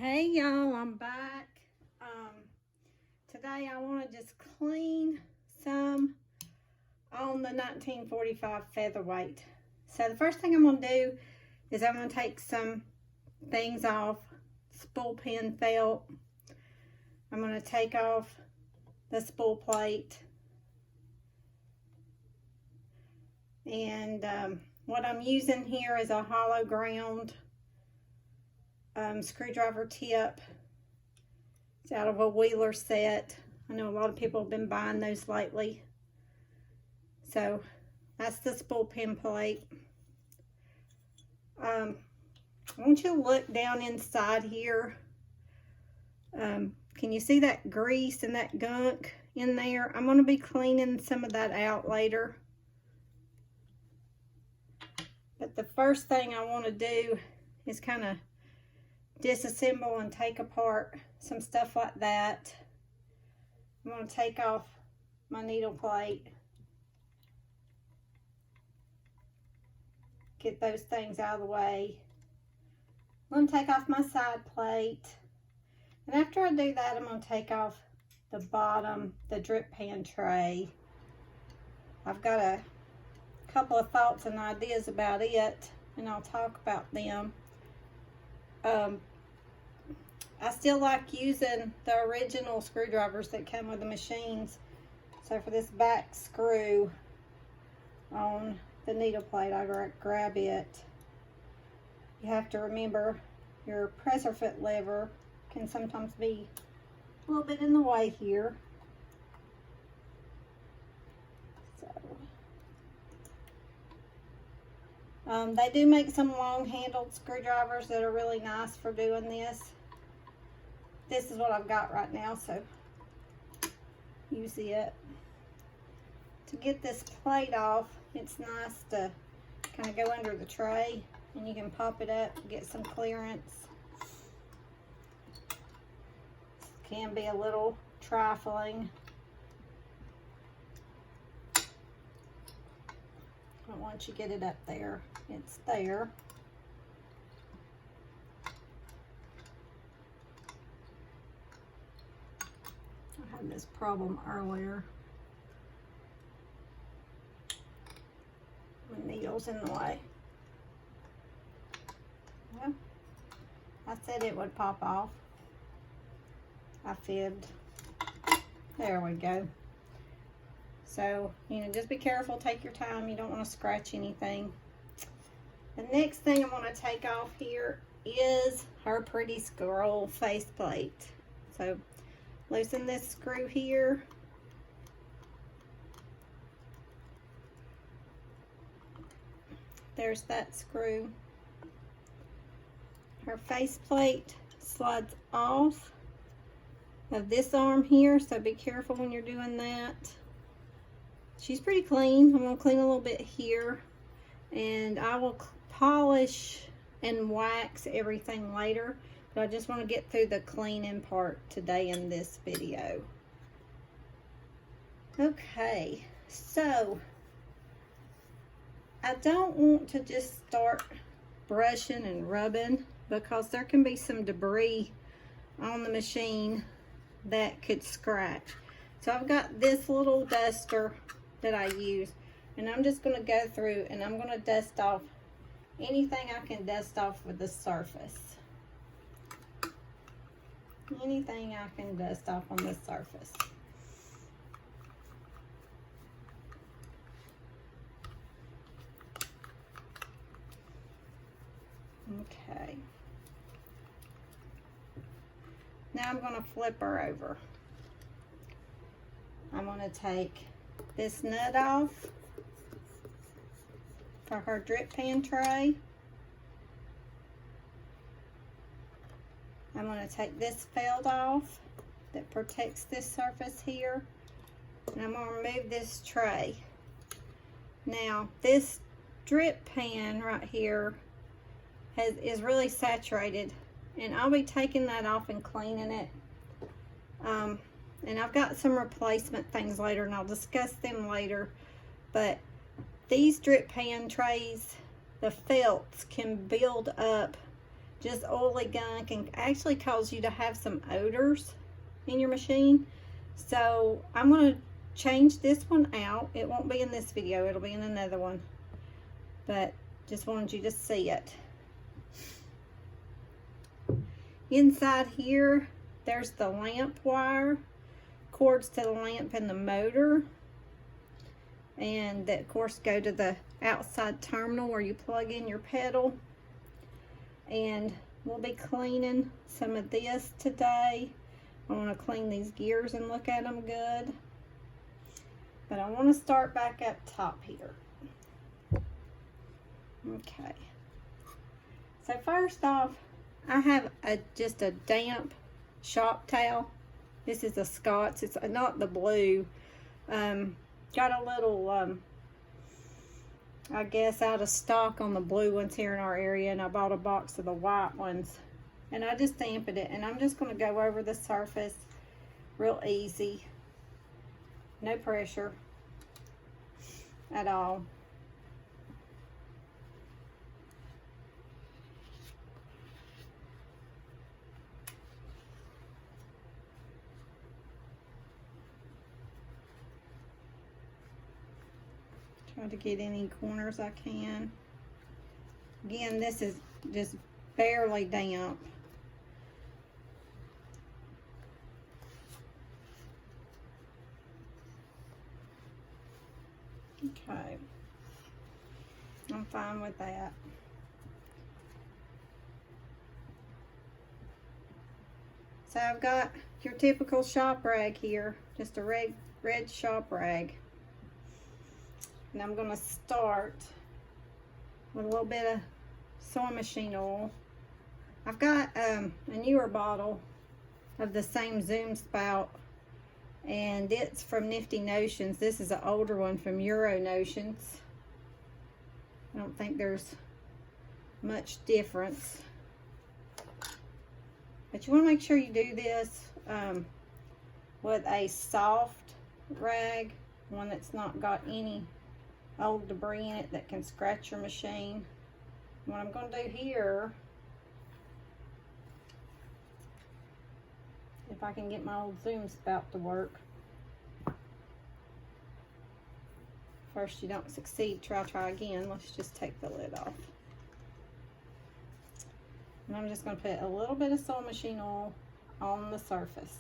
Hey y'all, I'm back. Today I want to just clean some on the 1945 Featherweight. So the first thing I'm going to do is I'm going to take some things off, spool pin felt. I'm going to take off the spool plate. And what I'm using here is a hollow ground screwdriver tip. It's out of a Wheeler set. I know a lot of people have been buying those lately. So that's the spool pin plate. I want you to look down inside here. Can you see that grease and that gunk in there? I'm going to be cleaning some of that out later. But the first thing I want to do is kind of disassemble and take apart some stuff like that. I'm going to take off my needle plate. Get those things out of the way. I'm going to take off my side plate. And after I do that, I'm going to take off the bottom, the drip pan tray. I've got a couple of thoughts and ideas about it, and I'll talk about them. I still like using the original screwdrivers that come with the machines. So for this back screw on the needle plate, I grab it. You have to remember your presser foot lever can sometimes be a little bit in the way here. So they do make some long-handled screwdrivers that are really nice for doing this. This is what I've got right now, so use it. To get this plate off, it's nice to kind of go under the tray, and you can pop it up and get some clearance. Can be a little trifling. But once you get it up there, it's there. I had this problem earlier with needles in the way. Well, I said it would pop off. I fibbed. There we go. So, just be careful, take your time. You don't want to scratch anything. The next thing I'm going to take off here is her pretty scroll faceplate. So, loosen this screw here. There's that screw. Her faceplate slides off of this arm here, so be careful when you're doing that. She's pretty clean. I'm going to clean a little bit here, and I will polish and wax everything later, but I just want to get through the cleaning part today in this video. Okay, so I don't want to just start brushing and rubbing, because there can be some debris on the machine that could scratch. So I've got this little duster that I use, and I'm just going to go through and I'm going to dust off anything I can dust off with the surface. Anything I can dust off on the surface. Okay. Now I'm going to flip her over. I'm going to take this nut off for her drip pan tray. I'm going to take this felt off that protects this surface here, and I'm going to remove this tray. Now this drip pan right here is really saturated, and I'll be taking that off and cleaning it. And I've got some replacement things later, and I'll discuss them later. But these drip pan trays, the felts can build up just oily gunk and actually cause you to have some odors in your machine. So I'm going to change this one out. It won't be in this video, it'll be in another one, but just wanted you to see it. Inside here, there's the lamp wire, cords to the lamp and the motor, and that of course go to the outside terminal where you plug in your pedal. And we'll be cleaning some of this today. I want to clean these gears and look at them good. But I want to start back up top here. Okay. So first off, I have just a damp shop towel. This is a Scott's. It's not the blue. Got a little, I guess, out of stock on the blue ones here in our area, and I bought a box of the white ones. And I just damped it, and I'm just going to go over the surface real easy. No pressure at all. Try to get any corners I can. Again, this is just barely damp. Okay, I'm fine with that. So I've got your typical shop rag here, just a red shop rag. And I'm going to start with a little bit of sewing machine oil. I've got a newer bottle of the same zoom spout, and it's from Nifty Notions. This is an older one from Euro Notions. I don't think there's much difference. But you want to make sure you do this with a soft rag, one that's not got any old debris in it that can scratch your machine. What I'm going to do here, if I can get my old zoom spout to work. First you don't succeed, try again. Let's just take the lid off. And I'm just going to put a little bit of sewing machine oil on the surface.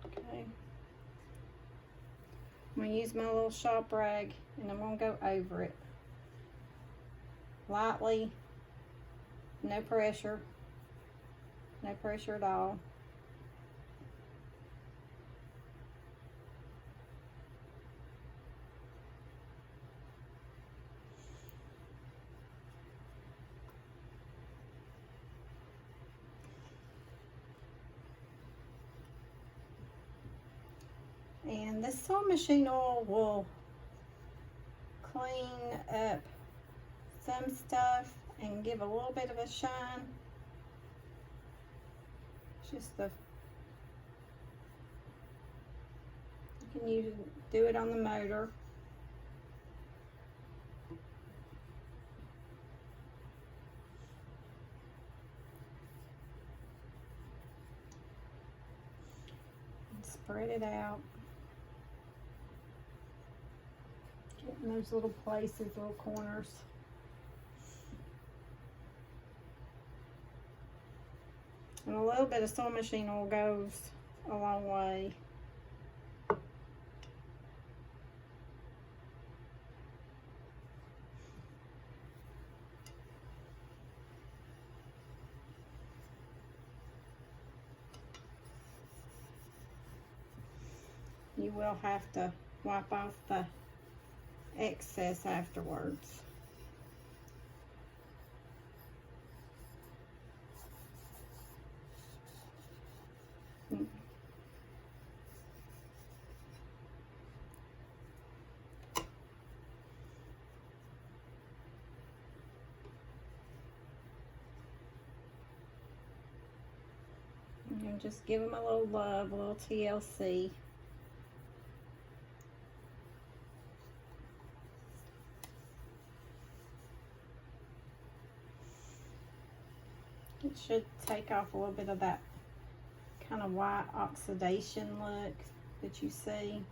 Okay. I'm going to use my little shop rag, and I'm going to go over it lightly. No pressure at all. And this sewing machine oil will clean up some stuff and give a little bit of a shine. Just you can do it on the motor. And spread it out. Getting those little places, little corners. And a little bit of sewing machine oil goes a long way. You will have to wipe off the excess afterwards. And just give them a little love, a little TLC. It should take off a little bit of that kind of white oxidation look that you see.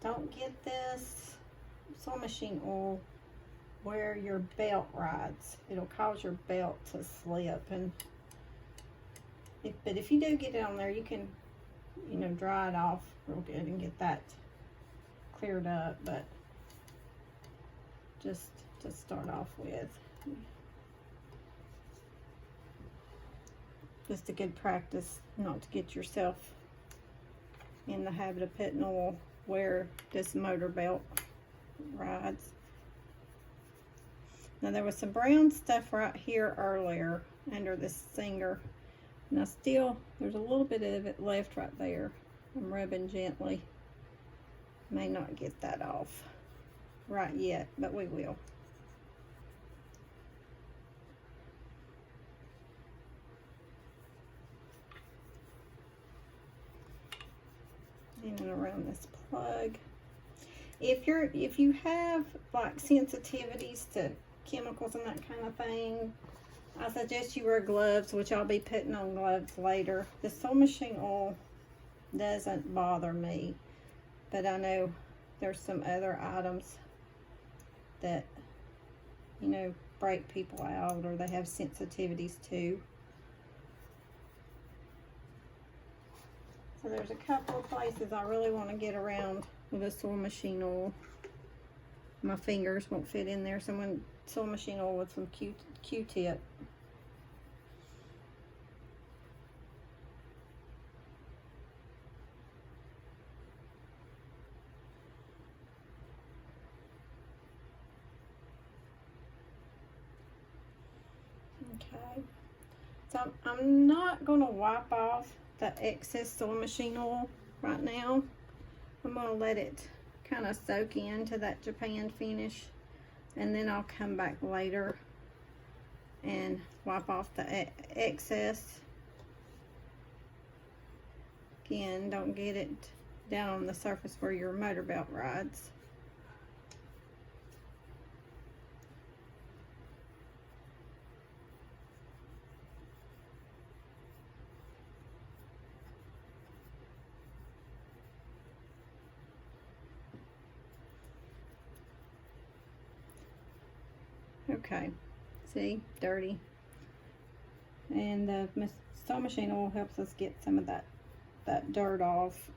Don't get this sewing machine oil where your belt rides. It'll cause your belt to slip, and but if you do get it on there, you can, you know, dry it off real good and get that cleared up. But just to start off with, just a good practice not to get yourself in the habit of putting oil where this motor belt rides. Now there was some brown stuff right here earlier under this singer. Now still, there's a little bit of it left right there. I'm rubbing gently. May not get that off right yet, but we will. In and around this plug. If you have like sensitivities to chemicals and that kind of thing, I suggest you wear gloves, which I'll be putting on gloves later. The sewing machine oil doesn't bother me, but I know there's some other items that, you know, break people out or they have sensitivities to. So there's a couple of places I really want to get around with a sewing machine oil. My fingers won't fit in there, so I'm going to sewing machine oil with some Q-tip. Okay, so I'm not going to wipe off the excess sewing machine oil right now. I'm going to let it kind of soak into that Japan finish, and then I'll come back later and wipe off the excess. Again, don't get it down on the surface where your motor belt rides. Okay, see, dirty. And the sewing machine oil helps us get some of that dirt off.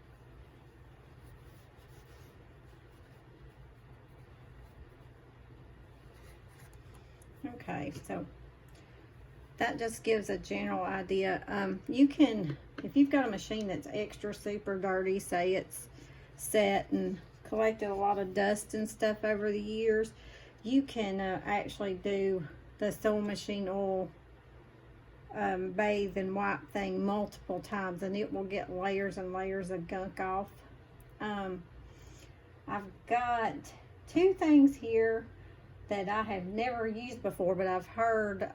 Okay, so that just gives a general idea. You can, if you've got a machine that's extra super dirty, say it's set and collected a lot of dust and stuff over the years, you can actually do the sewing machine oil bathe and wipe thing multiple times, and it will get layers and layers of gunk off. I've got two things here that I have never used before, but I've heard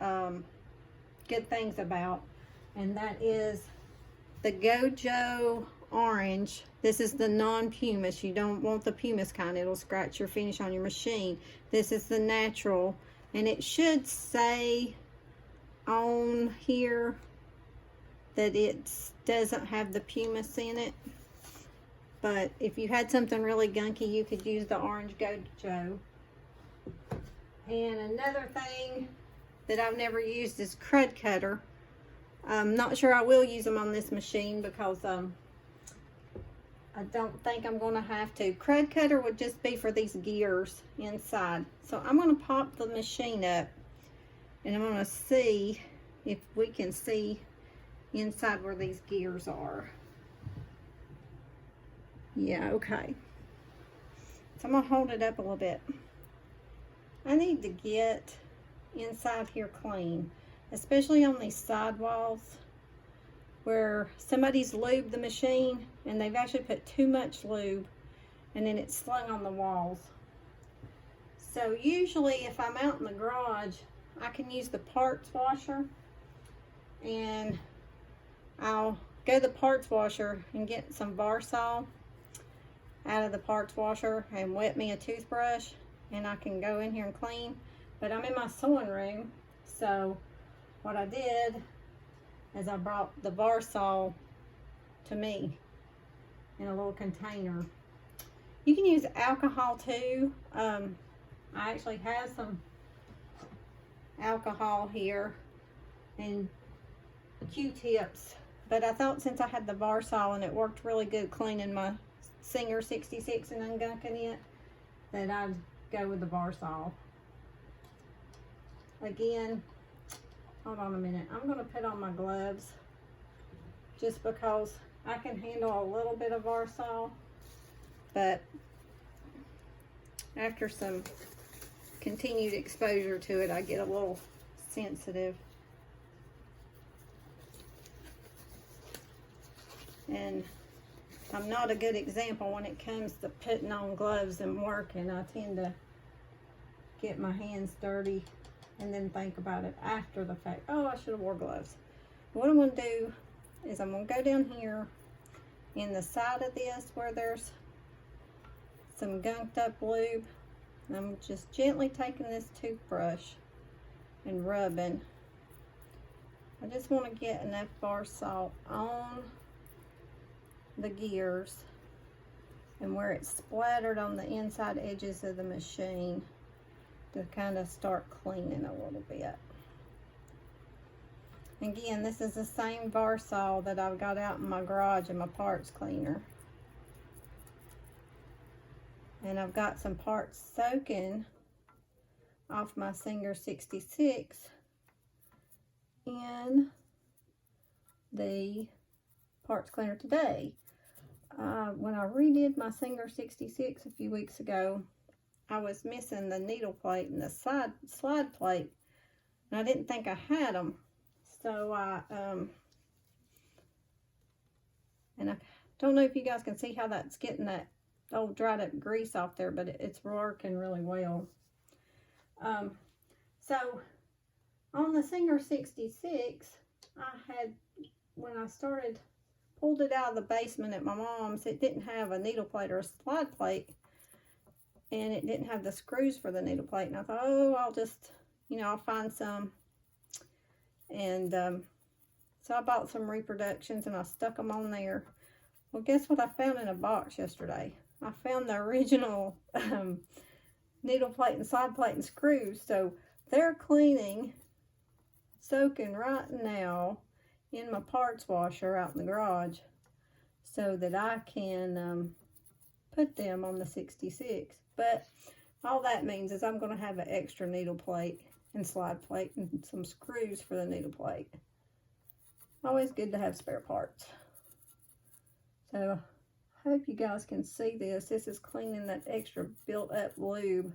good things about, and that is the Gojo orange. This is the non-pumice. You don't want the pumice kind. It'll scratch your finish on your machine. This is the natural, and it should say on here that it doesn't have the pumice in it, but if you had something really gunky, you could use the orange Gojo. And another thing that I've never used is crud cutter. I'm not sure I will use them on this machine because I don't think I'm going to have to. Crud cutter would just be for these gears inside. So I'm going to pop the machine up, and I'm going to see if we can see inside where these gears are. Yeah, okay. So I'm going to hold it up a little bit. I need to get inside here clean, especially on these side walls where somebody's lubed the machine and they've actually put too much lube and then it's slung on the walls. So usually if I'm out in the garage, I can use the parts washer, and I'll go to the parts washer and get some VARSOL out of the parts washer and wet me a toothbrush, and I can go in here and clean. But I'm in my sewing room, so what I did is I brought the VARSOL to me in a little container. You can use alcohol too. I actually have some alcohol here and Q-tips, but I thought since I had the VARSOL and it worked really good cleaning my Singer 66 and ungunking it, that I'd go with the VARSOL. Again, hold on a minute, I'm going to put on my gloves just because I can handle a little bit of VARSOL, but after some continued exposure to it, I get a little sensitive. And I'm not a good example when it comes to putting on gloves and working. I tend to get my hands dirty and then think about it after the fact. Oh, I should have wore gloves. What I'm going to do is I'm going to go down here in the side of this where there's some gunked up lube. I'm just gently taking this toothbrush and rubbing. I just want to get enough VARSOL on the gears and where it's splattered on the inside edges of the machine to kind of start cleaning a little bit. Again, this is the same VARSOL that I've got out in my garage in my parts cleaner. And I've got some parts soaking off my Singer 66 in the parts cleaner today. When I redid my Singer 66 a few weeks ago, I was missing the needle plate and the slide plate, and I didn't think I had them. So I don't know if you guys can see how that's getting that old dried up grease off there, but it's working really well. So on the Singer 66, I had, when I pulled it out of the basement at my mom's, it didn't have a needle plate or a slide plate, and it didn't have the screws for the needle plate. And I thought, oh, I'll just, I'll find some. And so I bought some reproductions and I stuck them on there. Well, guess what I found in a box yesterday? I found the original needle plate and slide plate and screws. So they're soaking right now in my parts washer out in the garage so that I can put them on the 66. But all that means is I'm going to have an extra needle plate and slide plate and some screws for the needle plate. Always good to have spare parts. So I hope you guys can see this. This is cleaning that extra built up lube.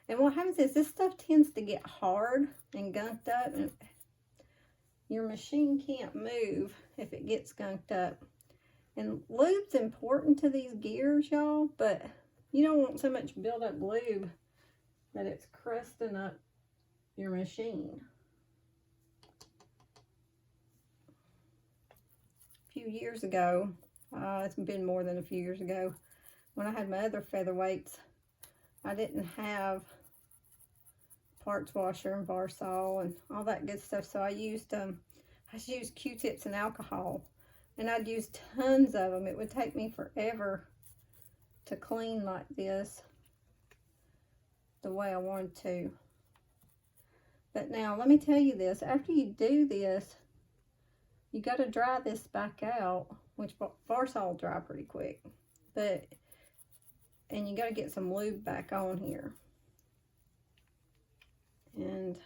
And what happens is this stuff tends to get hard and gunked up, and your machine can't move if it gets gunked up. And lube's important to these gears, y'all, but you don't want so much built up lube that it's crusting up your machine. A few years ago, it's been more than a few years ago, when I had my other Featherweights, I didn't have parts washer and VARSOL and all that good stuff, so I used Q-tips and alcohol, and I'd use tons of them. It would take me forever to clean like this the way I wanted to. But now let me tell you this, after you do this, you got to dry this back out, which VARSOL will dry pretty quick, and you got to get some lube back on here. And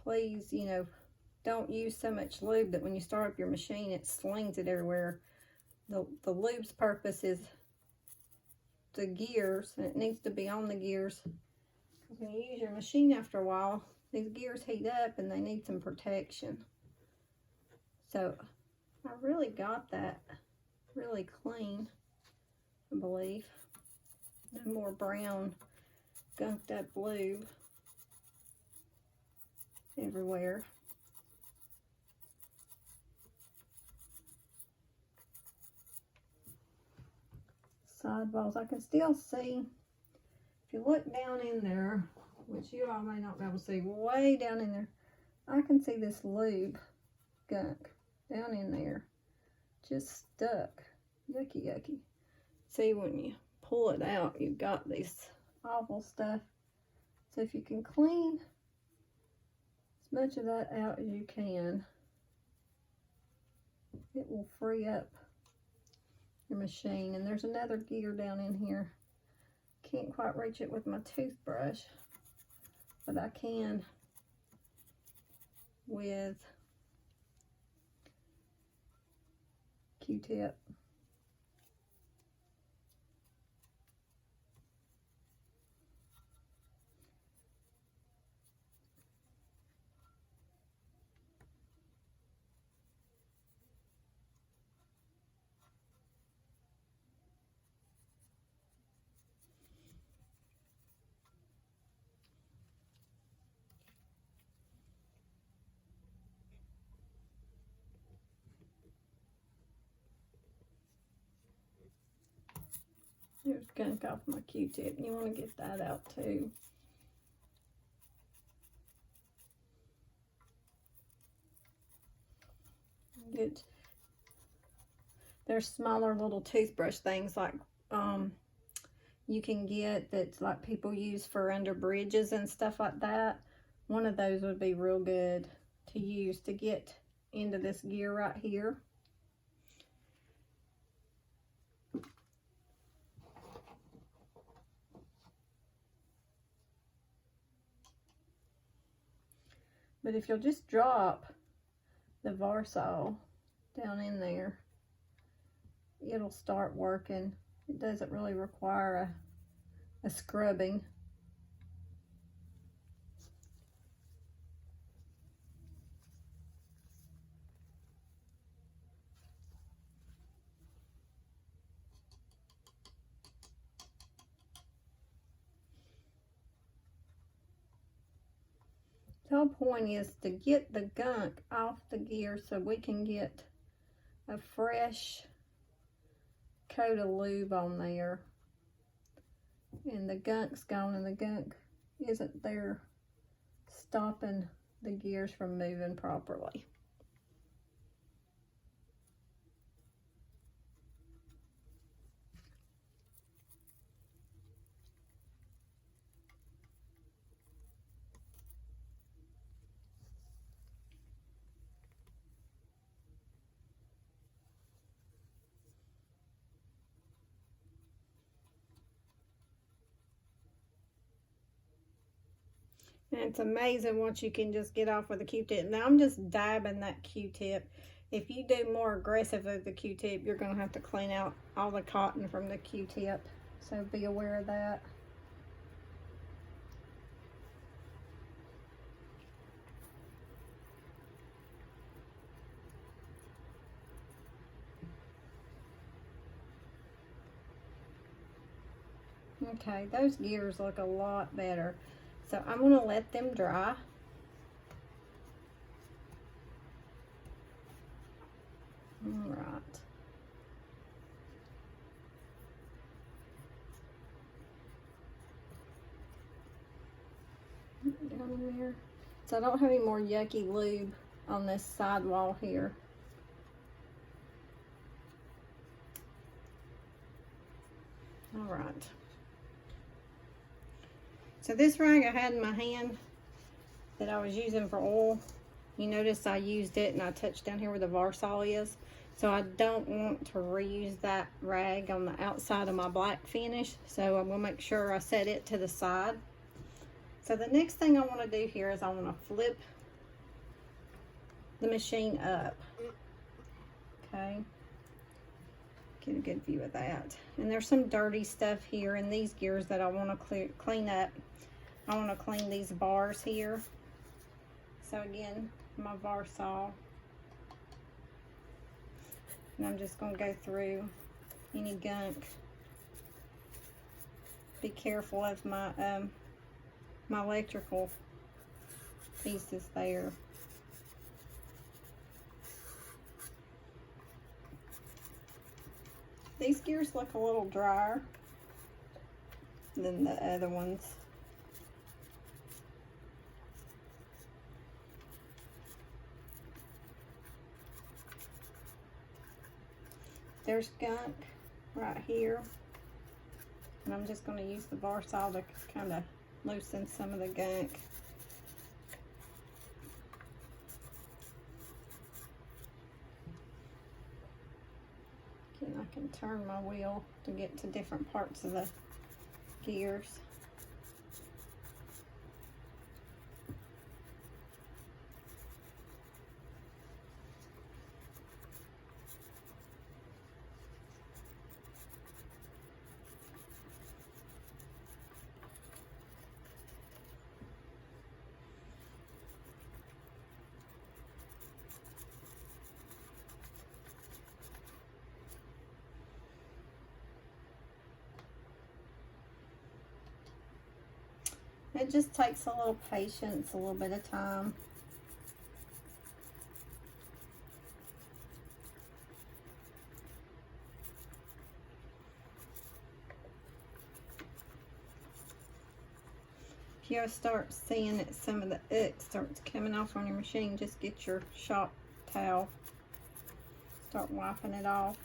please, don't use so much lube that when you start up your machine, it slings it everywhere. The lube's purpose is the gears, and it needs to be on the gears. Because when you use your machine after a while, these gears heat up and they need some protection. So I really got that really clean, I believe. No more brown gunked up lube. everywhere. Sidewalls, I can still see, if you look down in there, which you all may not be able to see, way down in there, I can see this lube gunk down in there, just stuck. Yucky, yucky. See, when you pull it out, you've got this awful stuff. So if you can clean as much of that out as you can, it will free up your machine. And there's another gear down in here. Can't quite reach it with my toothbrush, but I can with Q-tip. There's gunk off my Q-tip. You want to get that out too. Good. There's smaller little toothbrush things like you can get that's like people use for under bridges and stuff like that. One of those would be real good to use to get into this gear right here. But if you'll just drop the VARSOL down in there, it'll start working. It doesn't really require a scrubbing. The whole point is to get the gunk off the gear so we can get a fresh coat of lube on there, and the gunk's gone, and the gunk isn't there stopping the gears from moving properly. And it's amazing what you can just get off with a Q-tip. Now I'm just dabbing that Q-tip. If you do more aggressive with the Q-tip, you're going to have to clean out all the cotton from the Q-tip. So be aware of that. Okay, those gears look a lot better. So I'm going to let them dry. All right. Down in there. So I don't have any more yucky lube on this sidewall here. All right. So this rag I had in my hand that I was using for oil, you notice I used it and I touched down here where the VARSOL is. So I don't want to reuse that rag on the outside of my black finish. So I'm going to make sure I set it to the side. So the next thing I want to do here is I want to flip the machine up. Okay. Get a good view of that. And there's some dirty stuff here in these gears that I want to clean up. I want to clean these bars here. So again, my VARSOL. And I'm just going to go through any gunk. Be careful of my my electrical pieces there. These gears look a little drier than the other ones. There's gunk right here, and I'm just going to use the VARSOL to kind of loosen some of the gunk. Again, I can turn my wheel to get to different parts of the gears. It just takes a little patience, a little bit of time. If you start seeing that some of the ick starts coming off on your machine, just get your shop towel. Start wiping it off.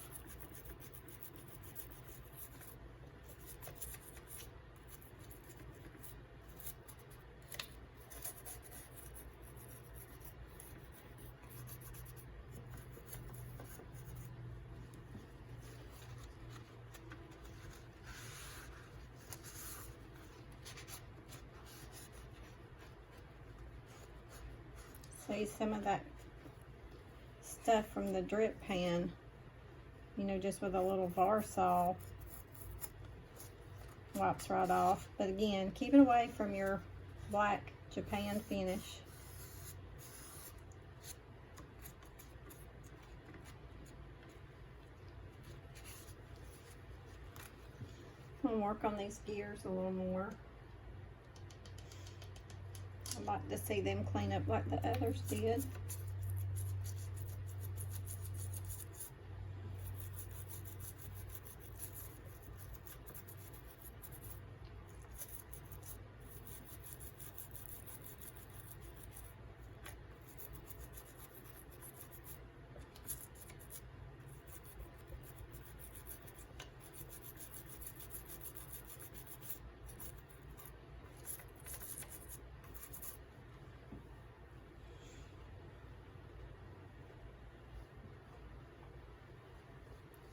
See some of that stuff from the drip pan, you know, just with a little VARSOL wipes right off. But again, keep it away from your black Japan finish. I'm gonna work on these gears a little more. I'd like to see them clean up like the others did.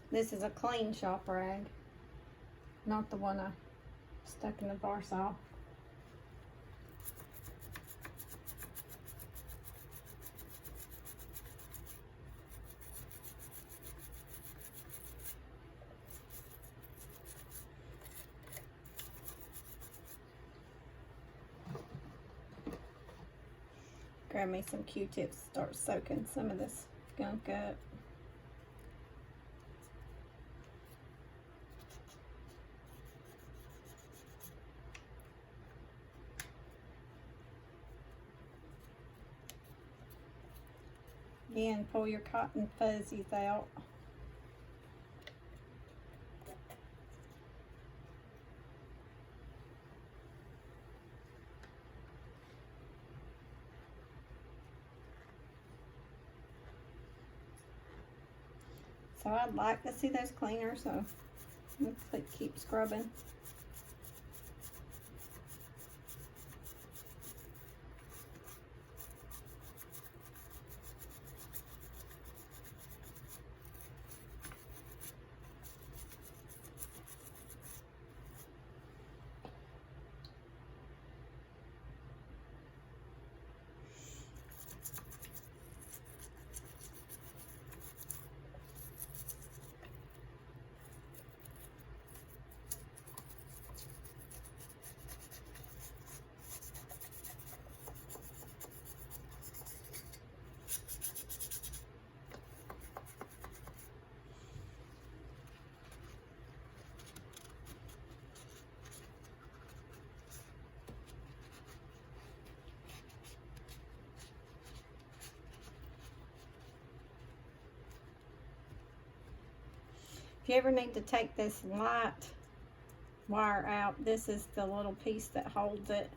This is a clean shop rag, not the one I stuck in the VARSOL. Grab me some Q-tips, start soaking some of this gunk up. Again, pull your cotton fuzzies out. So I'd like to see those cleaner, so let's keep scrubbing. If you ever need to take this light wire out, this is the little piece that holds it.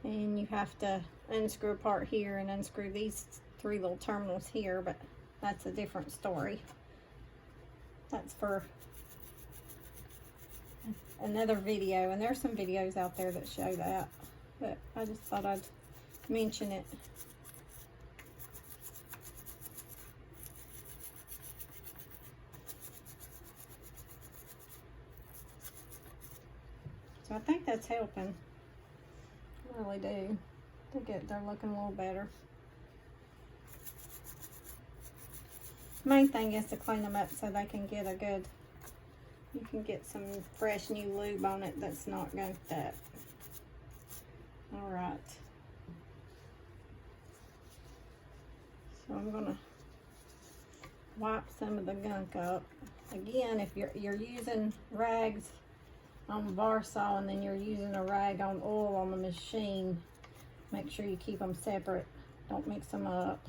And you have to unscrew a part here and unscrew these 3 little terminals here, but that's a different story. That's for another video, and there's some videos out there that show that, but I just thought I'd mention it. So I think that's helping. I really do. They're looking a little better. Main thing is to clean them up so they can get a good, you can get some fresh new lube on it that's not gunked up. Alright. So I'm gonna wipe some of the gunk up. Again, if you're using rags on VARSOL and then you're using a rag on oil on the machine, make sure you keep them separate. Don't mix them up.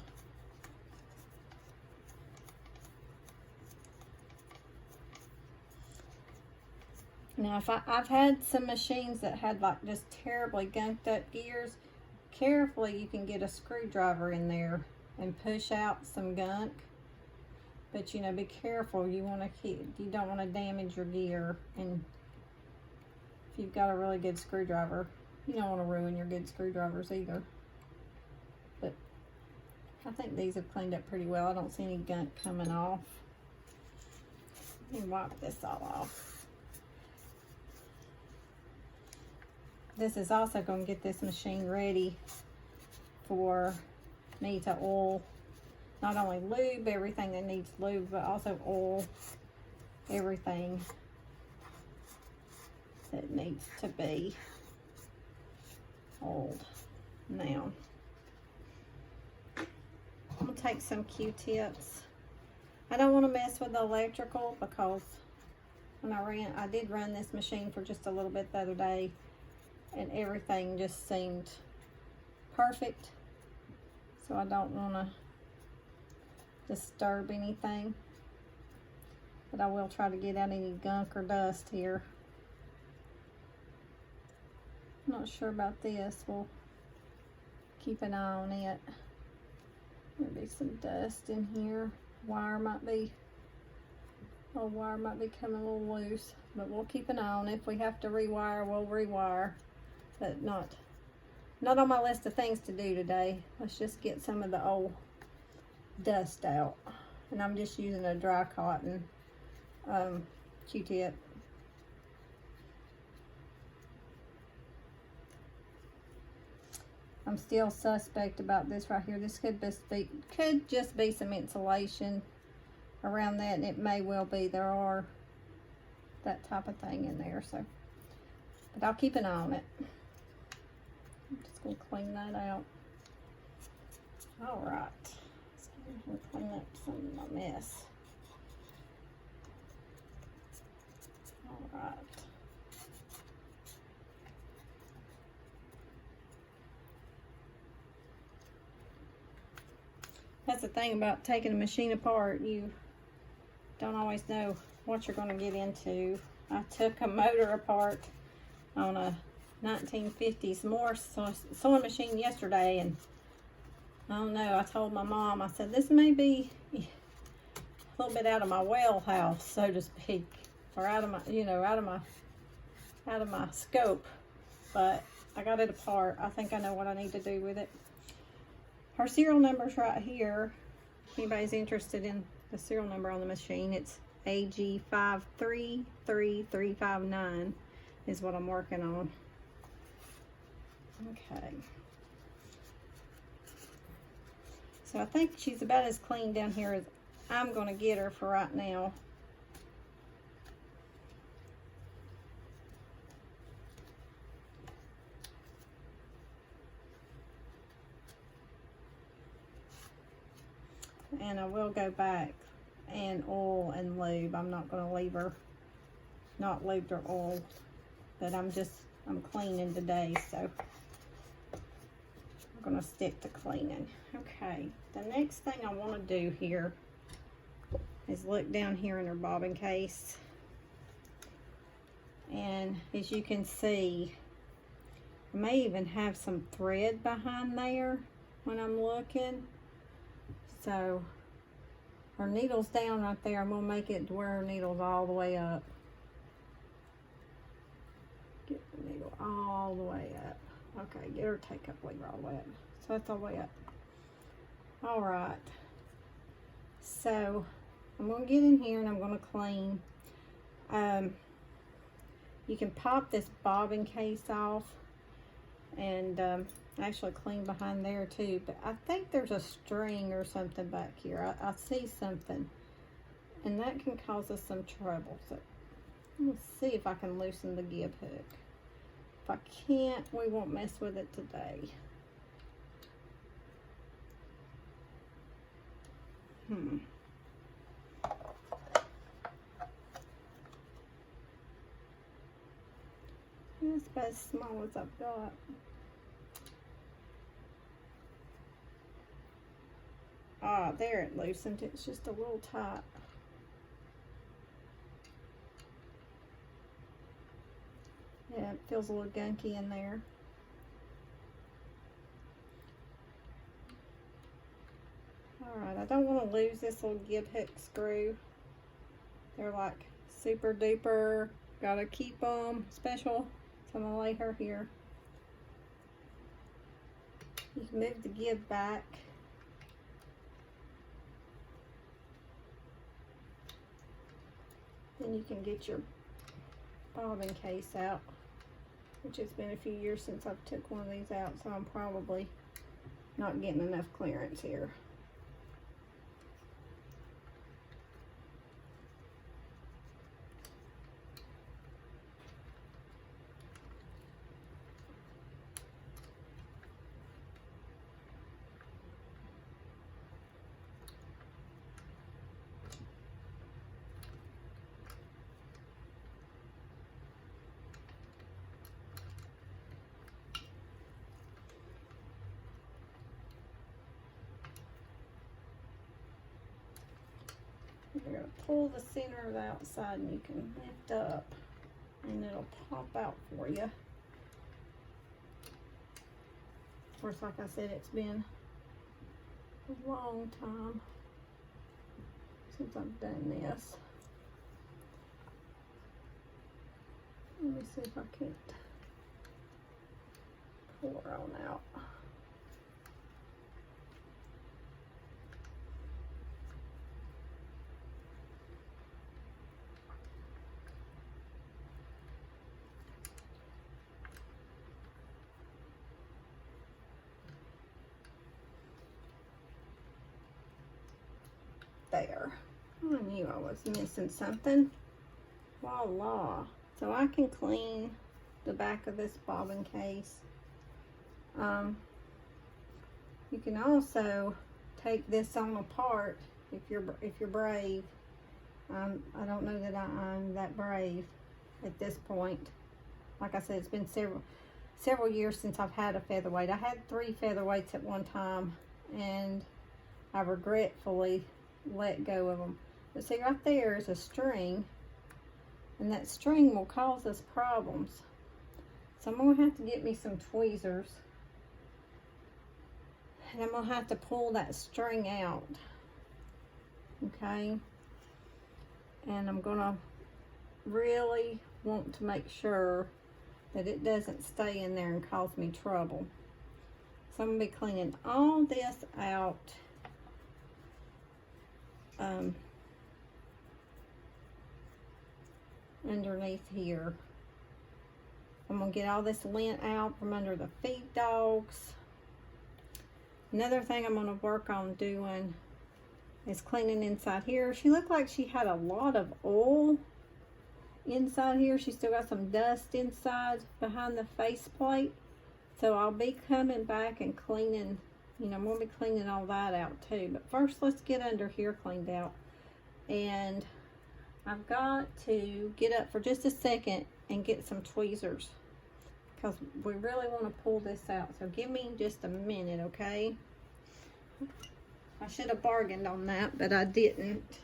Now, if I've had some machines that had like just terribly gunked up gears, carefully you can get a screwdriver in there and push out some gunk. But you know, be careful. You don't want to damage your gear. And if you've got a really good screwdriver, you don't want to ruin your good screwdrivers either. But I think these have cleaned up pretty well. I don't see any gunk coming off. Let me wipe this all off. This is also going to get this machine ready for me to oil, not only lube everything that needs lube, but also oil everything that needs to be oiled. Now, I'm going to take some Q-tips. I don't want to mess with the electrical because when I did run this machine for just a little bit the other day, and everything just seemed perfect. So I don't want to disturb anything. But I will try to get out any gunk or dust here. I'm not sure about this. We'll keep an eye on it. Maybe some dust in here. Wire might be coming a little loose. But we'll keep an eye on it. If we have to rewire, we'll rewire. But not on my list of things to do today. Let's just get some of the old dust out. And I'm just using a dry cotton Q-tip. I'm still suspect about this right here. This could just be some insulation around that, and it may well be. There are that type of thing in there, so. But I'll keep an eye on it. I'm just going to clean that out. All right. So we'll clean up some of my mess. All right. That's the thing about taking a machine apart. You don't always know what you're going to get into. I took a motor apart on a 1950s Morse sewing machine yesterday, and I don't know, I told my mom, I said, this may be a little bit out of my well house, so to speak, or out of my, you know, out of my scope, but I got it apart. I think I know what I need to do with it. Her serial number's right here. If anybody's interested in the serial number on the machine, it's AG533359 is what I'm working on. Okay. So I think she's about as clean down here as I'm going to get her for right now. And I will go back and oil and lube. I'm not going to leave her not lubed or oiled, but I'm cleaning today, so I'm going to stick to cleaning. Okay, the next thing I want to do here is look down here in her bobbin case. And as you can see, I may even have some thread behind there when I'm looking. So her needle's down right there. I'm gonna make it to where her needle's all the way up. Get the needle all the way up. Okay, get her take up lever all the way up. So that's all the way up. All right. So I'm gonna get in here and I'm gonna clean. You can pop this bobbin case off and actually clean behind there too, but I think there's a string or something back here. I see something, and that can cause us some trouble. So let's see if I can loosen the gib hook. If I can't, we won't mess with it today. It's about as small as I've got. Ah, there it loosened. It's just a little tight. Yeah, it feels a little gunky in there. Alright, I don't want to lose this little gib hook screw. They're like super duper. Gotta keep them special. So I'm going to lay her here. You can move the gib back. Then you can get your bobbin case out, which has been a few years since I've took one of these out, so I'm probably not getting enough clearance here. You're going to pull the center of the outside and you can lift up and it'll pop out for you. Of course, like I said, it's been a long time since I've done this. Let me see if I can't pull her on out. There. I knew I was missing something. Voila. So I can clean the back of this bobbin case. You can also take this on apart if you're brave. I don't know that I'm that brave at this point. Like I said, it's been several years since I've had a featherweight. I had 3 featherweights at one time, and I regretfully let go of them. But see, right there is a string, and that string will cause us problems. So I'm gonna have to get me some tweezers, and I'm gonna have to pull that string out. Okay, and I'm gonna really want to make sure that it doesn't stay in there and cause me trouble. So I'm gonna be cleaning all this out. Underneath here. I'm gonna get all this lint out from under the feed dogs. Another thing I'm gonna work on doing is cleaning inside here. She looked like she had a lot of oil inside here. She still got some dust inside behind the faceplate. So I'll be coming back and cleaning, you know, I'm gonna be cleaning all that out too. But first, let's get under here cleaned out. And I've got to get up for just a second and get some tweezers, because we really want to pull this out. So give me just a minute, okay? I should have bargained on that, but I didn't.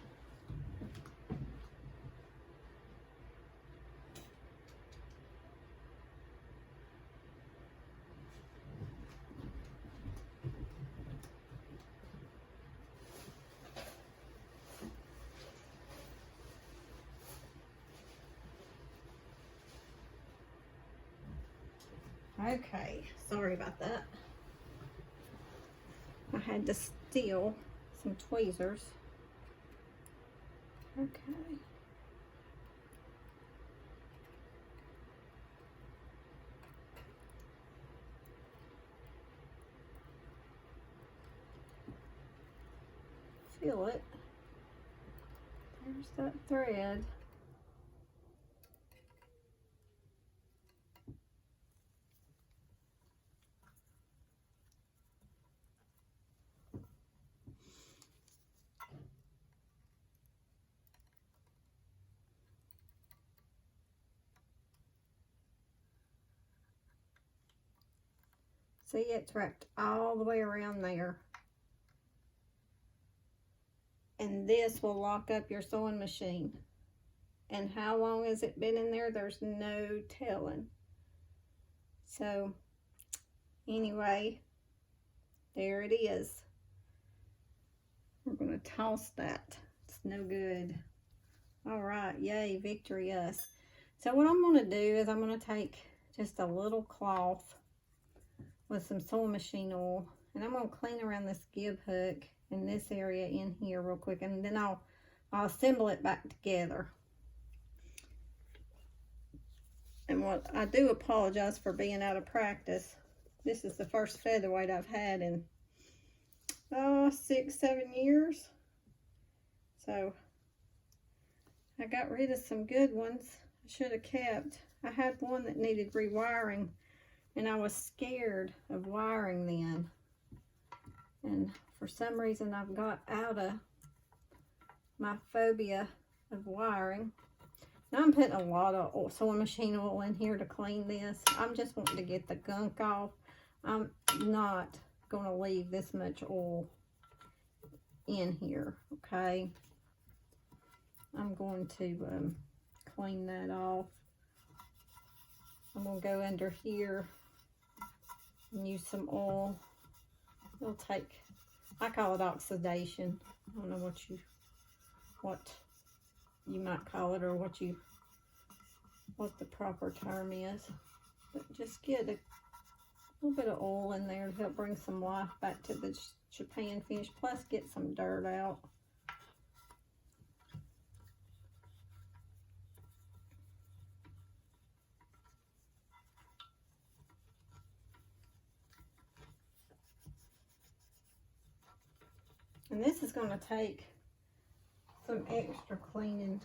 Okay, sorry about that. I had to steal some tweezers. Okay. Feel it. There's that thread. See, it's wrapped all the way around there. And this will lock up your sewing machine. And how long has it been in there? There's no telling. So, anyway, there it is. We're going to toss that. It's no good. All right, yay, victory us. So what I'm going to do is I'm going to take just a little cloth with some sewing machine oil, and I'm going to clean around this gib hook in this area in here real quick, and then I'll assemble it back together. And what I do apologize for being out of practice. This is the first featherweight I've had in 6-7 years. So I got rid of some good ones I should have kept. I had one that needed rewiring, and I was scared of wiring then. And for some reason I've got out of my phobia of wiring. Now I'm putting a lot of sewing machine oil in here to clean this. I'm just wanting to get the gunk off. I'm not going to leave this much oil in here, okay? I'm going to clean that off. I'm going to go under here and use some oil. It'll take, I call it oxidation. I don't know what you might call it, or what the proper term is. But just get a little bit of oil in there to help bring some life back to the Japan finish, plus get some dirt out. And this is going to take some extra cleaning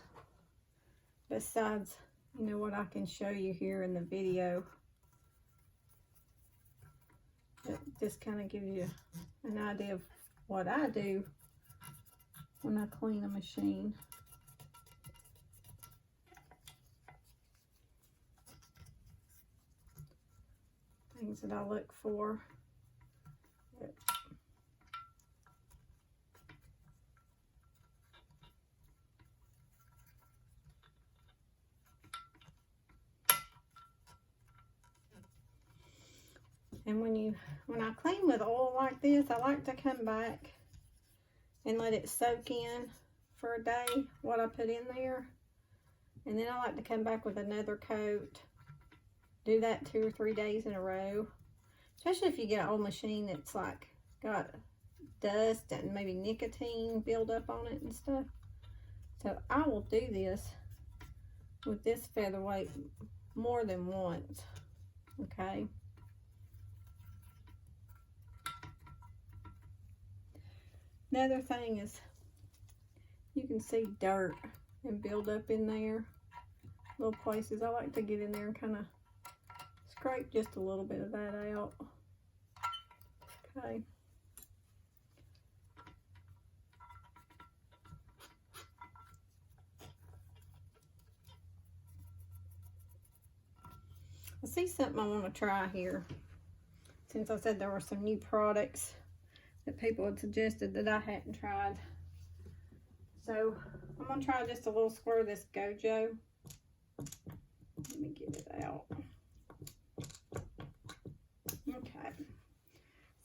besides, you know, what I can show you here in the video. It just kind of gives you an idea of what I do when I clean a machine. Things that I look for. And when I clean with oil like this, I like to come back and let it soak in for a day, what I put in there. And then I like to come back with another coat. Do that 2 or 3 days in a row. Especially if you get an old machine that's like got dust and maybe nicotine build up on it and stuff. So I will do this with this featherweight more than once, okay? Another thing is you can see dirt and build up in there, little places. I like to get in there and kind of scrape just a little bit of that out. Okay. I see something I want to try here. Since I said there were some new products that people had suggested that I hadn't tried. So I'm going to try just a little squirt of this Gojo. Let me get it out. Okay.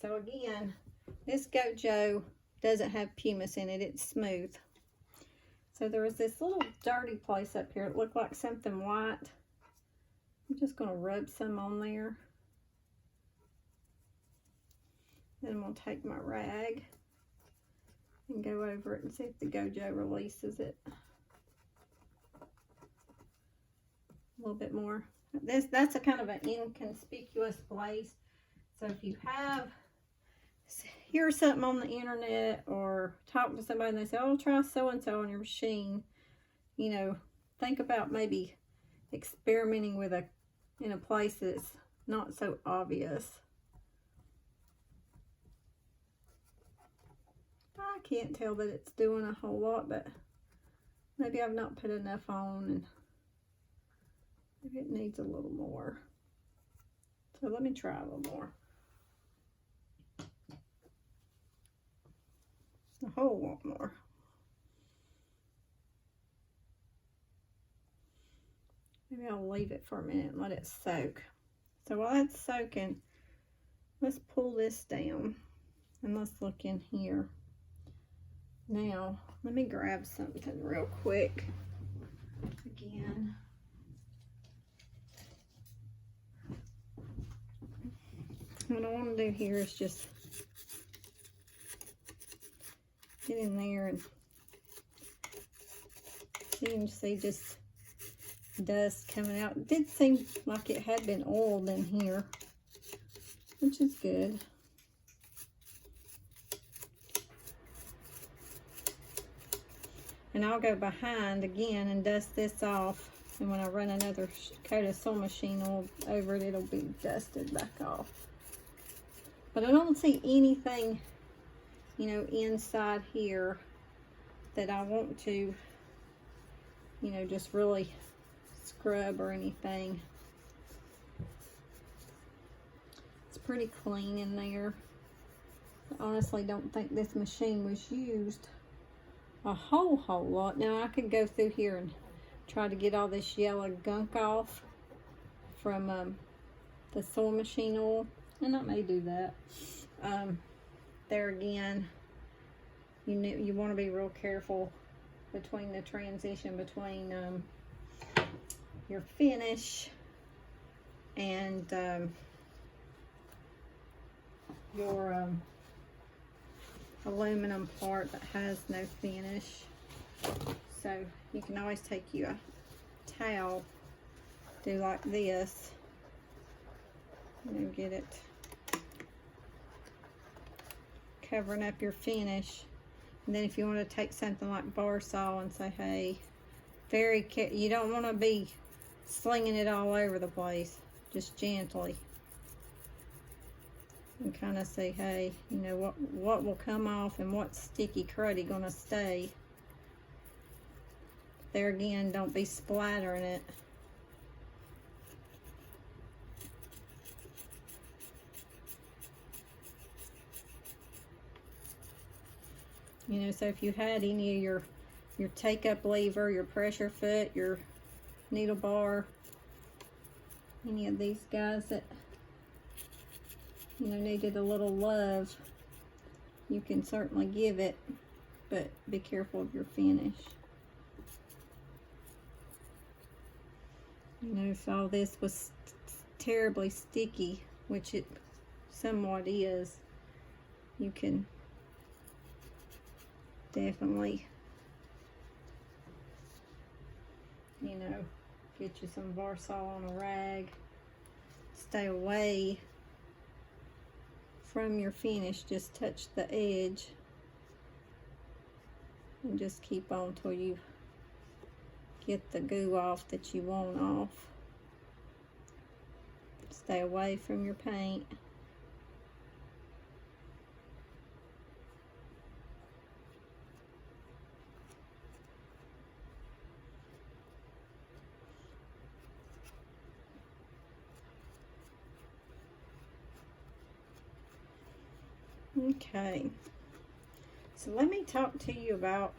So again, this Gojo doesn't have pumice in it. It's smooth. So there was this little dirty place up here. It looked like something white. I'm just going to rub some on there. Then I'm going to take my rag and go over it and see if the Gojo releases it. A little bit more. That's a kind of an inconspicuous place. So if you hear something on the internet or talk to somebody and they say, oh, try so-and-so on your machine, you know, think about maybe experimenting with in a place that's not so obvious. I can't tell that it's doing a whole lot, but maybe I've not put enough on and maybe it needs a little more. So let me try a little more. A whole lot more. Maybe I'll leave it for a minute and let it soak. So while it's soaking, let's pull this down and let's look in here. Now, let me grab something real quick again. What I want to do here is just get in there and you can see just dust coming out. It did seem like it had been oiled in here, which is good. And I'll go behind again and dust this off, and when I run another coat of sewing machine oil over it, it'll be dusted back off. But I don't see anything, you know, inside here that I want to, you know, just really scrub or anything. It's pretty clean in there. I honestly don't think this machine was used a whole lot. Now I could go through here and try to get all this yellow gunk off from the sewing machine oil, and I may do that. There again, you want to be real careful between the transition between your finish and your aluminum part that has no finish. So you can always take you a towel, do like this, and get it covering up your finish. And then if you want to take something like VARSOL and say, hey, you don't want to be slinging it all over the place, just gently. And kind of say, hey, you know, what will come off and what's sticky cruddy gonna stay. There again, don't be splattering it. You know, so if you had any of your take-up lever, your pressure foot, your needle bar, any of these guys that, you know, needed a little love, you can certainly give it, but be careful of your finish. You know, if all this was terribly sticky, which it somewhat is, you can definitely, you know, get you some VARSOL on a rag. Stay away from your finish, just touch the edge and just keep on till you get the goo off that you want off. Stay away from your paint. Okay, so let me talk to you about,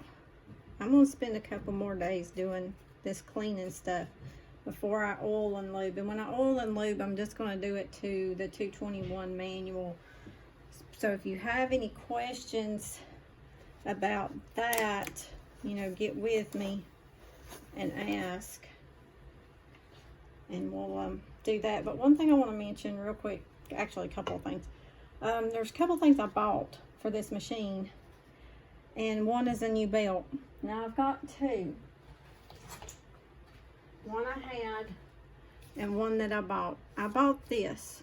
I'm going to spend a couple more days doing this cleaning stuff before I oil and lube. And when I oil and lube, I'm just going to do it to the 221 manual. So if you have any questions about that, you know, get with me and ask, and we'll do that. But one thing I want to mention real quick, actually a couple of things. There's a couple things I bought for this machine, and one is a new belt. Now I've got two. One I had and one that I bought. I bought this,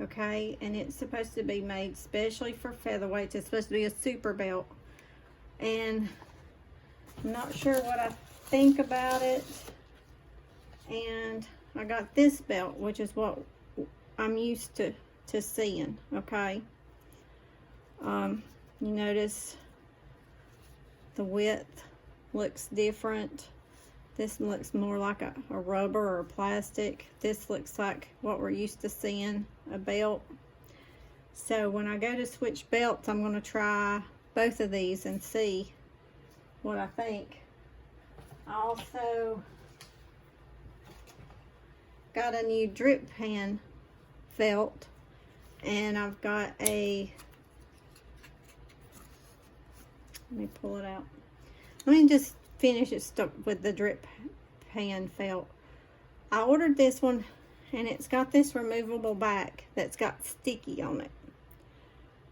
okay, and it's supposed to be made specially for featherweights. It's supposed to be a super belt, and I'm not sure what I think about it. And I got this belt, which is what I'm used to seeing, okay. You notice the width looks different. This looks more like a rubber or plastic. This looks like what we're used to seeing, a belt. So when I go to switch belts, I'm going to try both of these and see what I think. I also got a new drip pan felt, and I've got a, let me pull it out. Let me just finish it stuck with the drip pan felt. I ordered this one, and it's got this removable back that's got sticky on it.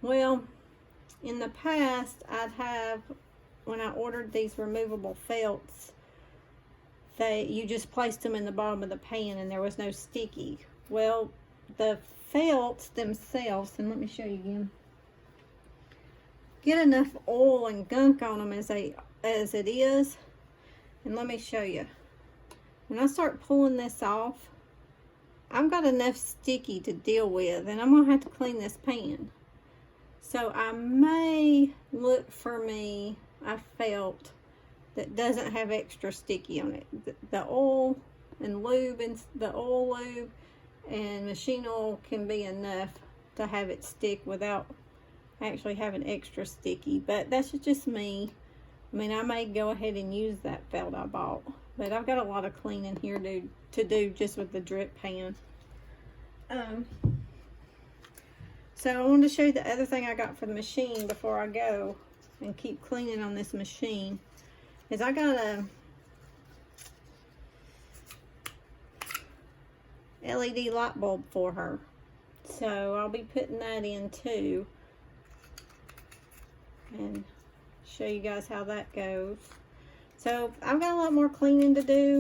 Well, in the past, when I ordered these removable felts, you just placed them in the bottom of the pan and there was no sticky. Well, the felts themselves, and let me show you again, get enough oil and gunk on them as it is. And let me show you. When I start pulling this off, I've got enough sticky to deal with, and I'm gonna have to clean this pan. So I may look for me a felt that doesn't have extra sticky on it. The oil and lube, and the oil lube and machine oil can be enough to have it stick without actually having extra sticky. But that's just me. I mean, I may go ahead and use that felt I bought, but I've got a lot of cleaning here to do just with the drip pan. So I wanted to show you the other thing I got for the machine before I go and keep cleaning on this machine. Is I got a LED light bulb for her. So I'll be putting that in too, and show you guys how that goes. So I've got a lot more cleaning to do.